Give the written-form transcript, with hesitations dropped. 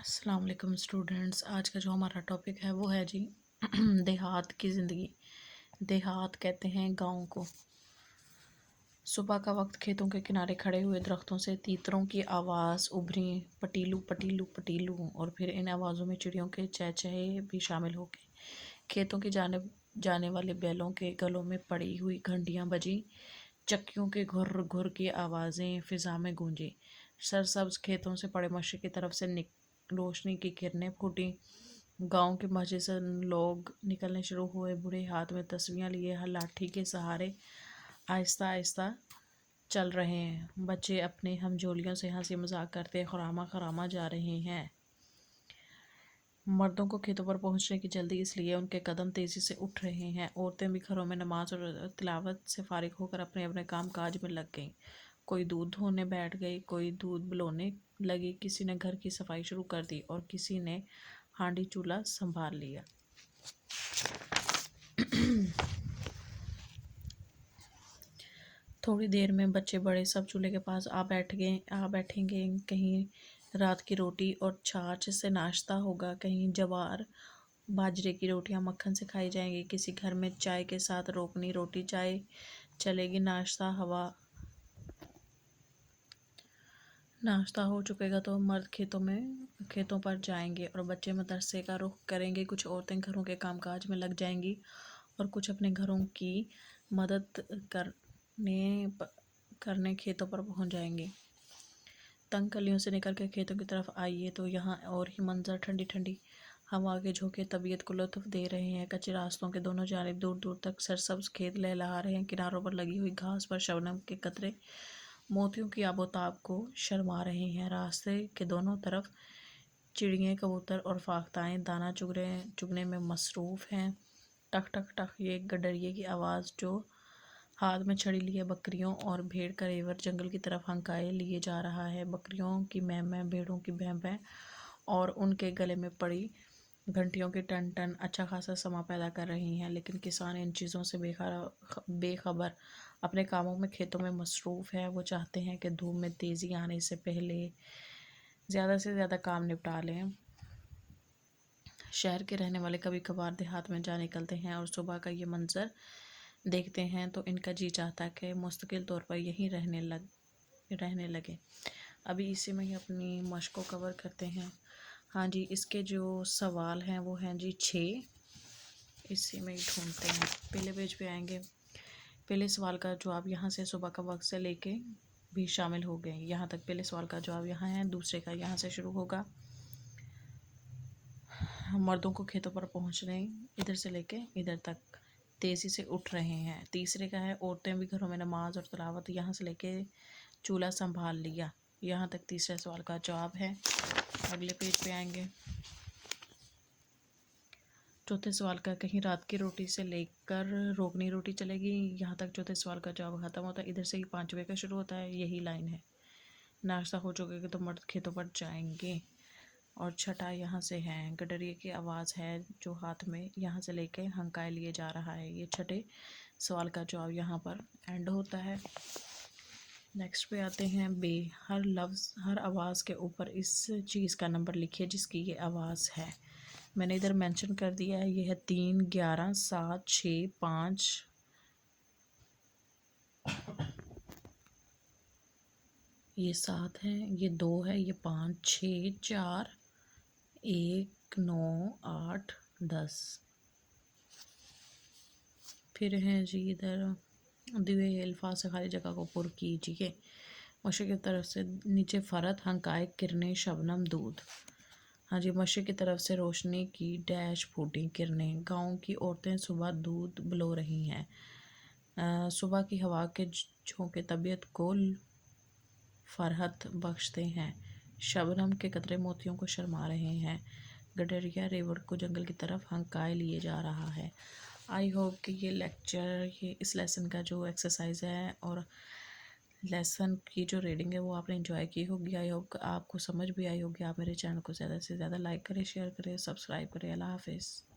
अस्सलाम वालेकुम स्टूडेंट्स। आज का जो हमारा टॉपिक है वो है जी देहात की ज़िंदगी। देहात कहते हैं गांव को। सुबह का वक्त, खेतों के किनारे खड़े हुए दरख्तों से तीतरों की आवाज़ उभरी, पटीलू पटीलू पटीलू, और फिर इन आवाज़ों में चिड़ियों के चहचहे भी शामिल हो गए। खेतों की जाने जाने वाले बैलों के गलों में पड़ी हुई घंटियां बजी, चक्कियों के घुर घुर की आवाज़ें फिजा में गूंजी। सरसब्ज खेतों से पड़े मशरक़ की तरफ से रोशनी की किरणें फूटी। गांव के मस्जिद से लोग निकलने शुरू हुए। बूढ़े हाथ में तस्वीरें लिए हर लाठी के सहारे आहिस्ता आहिस्ता चल रहे हैं। बच्चे अपने हमजोलियों से हंसी मजाक करते खरामा खरामा जा रहे हैं। मर्दों को खेतों पर पहुंचने की जल्दी, इसलिए उनके कदम तेजी से उठ रहे हैं। औरतें भी घरों में नमाज और तिलावत से फारिग होकर अपने अपने काम काज में लग गईं। कोई दूध धोने बैठ गई, कोई दूध बलौने लगी, किसी ने घर की सफाई शुरू कर दी और किसी ने हांडी चूल्हा संभाल लिया। थोड़ी देर में बच्चे बड़े सब चूल्हे के पास आ बैठेंगे। कहीं रात की रोटी और छाछ से नाश्ता होगा, कहीं जवार बाजरे की रोटियां मक्खन से खाई जाएंगी, किसी घर में चाय के साथ रोकनी रोटी चाय चलेगी। नाश्ता हो चुकेगा तो मर्द खेतों पर जाएंगे और बच्चे मदरसे का रुख करेंगे। कुछ औरतें घरों के कामकाज में लग जाएंगी और कुछ अपने घरों की मदद करने खेतों पर पहुंच जाएंगे। तंग गलियों से निकल कर खेतों की तरफ आइए तो यहाँ और ही मंजर, ठंडी ठंडी हवा के झोंके तबीयत को लुत्फ दे रहे हैं। कच्चे रास्तों के दोनों जानिब दूर दूर तक सरसब्ज खेत लहलहा रहे हैं। किनारों पर लगी हुई घास पर शबनम के कतरे मोतियों की आबोताब को शर्मा रहे हैं। रास्ते के दोनों तरफ चिड़ियाँ, कबूतर और फाख्ताएँ दाना चुगने में मसरूफ़ हैं। टक टक टक, ये गडरिये की आवाज़ जो हाथ में छड़ी लिए बकरियों और भेड़ का रेवड़ जंगल की तरफ हंकाए लिए जा रहा है। बकरियों की मैं मैं, भेड़ों की भैं भैं और उनके गले में पड़ी घंटियों की टन टन अच्छा खासा समा पैदा कर रही हैं। लेकिन किसान इन चीज़ों से बेखबर अपने कामों में खेतों में मसरूफ़ है। वो चाहते हैं कि धूप में तेज़ी आने से पहले ज़्यादा से ज़्यादा काम निपटा लें। शहर के रहने वाले कभी कभार देहात में जा निकलते हैं और सुबह का ये मंजर देखते हैं तो इनका जी चाहता है कि मुस्तकिल तौर पर यहीं रहने लगे। अभी इसी में ही अपनी मश्क को कवर करते हैं। हाँ जी, इसके जो सवाल हैं वो हैं जी 6। इसी में ही ढूंढते हैं। पहले पेज पे आएंगे। पहले सवाल का जवाब यहाँ से सुबह का वक्त से लेके भी शामिल हो गए यहाँ तक। पहले सवाल का जवाब यहाँ है, दूसरे का यहाँ से शुरू होगा। मर्दों को खेतों पर पहुँचने इधर से लेके इधर तक तेज़ी से उठ रहे हैं। तीसरे का है औरतें भी घरों में नमाज और तिलावत, यहाँ से लेके चूल्हा संभाल लिया। यहाँ तक तीसरे सवाल का जवाब है। अगले पेज पे आएंगे। चौथे सवाल का कहीं रात की रोटी से लेकर रोगनी रोटी चलेगी, यहाँ तक चौथे सवाल का जवाब ख़त्म होता है। इधर से ही पाँचवें का शुरू होता है, यही लाइन है। नाश्ता हो चुकेगा तो मर्द खेतों पर जाएंगे। और छठा यहाँ से है, गडरिये की आवाज़ है जो हाथ में यहाँ से लेके हंकाए लिए जा रहा है। ये छठे सवाल का जवाब यहाँ पर एंड होता है। नेक्स्ट पे आते हैं बे। हर लफ्ज़, हर आवाज़ के ऊपर इस चीज़ का नंबर लिखिए जिसकी ये आवाज़ है। मैंने इधर मेंशन कर दिया है, ये है 3, 11, 7, 6, 5, ये 7 है, ये 2 है, ये 5, 6, 4, 1, 9, 8, 10। फिर हैं जी इधर दिए अल्फाज से खाली जगह को पुर कीजिए। मशरिक़ की तरफ से नीचे फ़रत, हंकाए, किरणें, शबनम, दूध। हाँ जी, मशरिक़ की तरफ से रोशनी की डैश फूटी किरणें। गांव की औरतें सुबह दूध बलो रही हैं। सुबह की हवा के झोंके तबीयत को फरहत बख्शते हैं। शबनम के कतरे मोतियों को शर्मा रहे हैं। गडरिया रेवड़ को जंगल की तरफ हंकाए लिए जा रहा है। आई होप कि ये इस लेसन का जो एक्सरसाइज है और लेसन की जो रीडिंग है वो आपने एंजॉय की होगी। आई होप आपको समझ भी आई होगी। आप मेरे चैनल को ज़्यादा से ज़्यादा लाइक करें, शेयर करें, सब्सक्राइब करें। अल्लाह हाफिज़।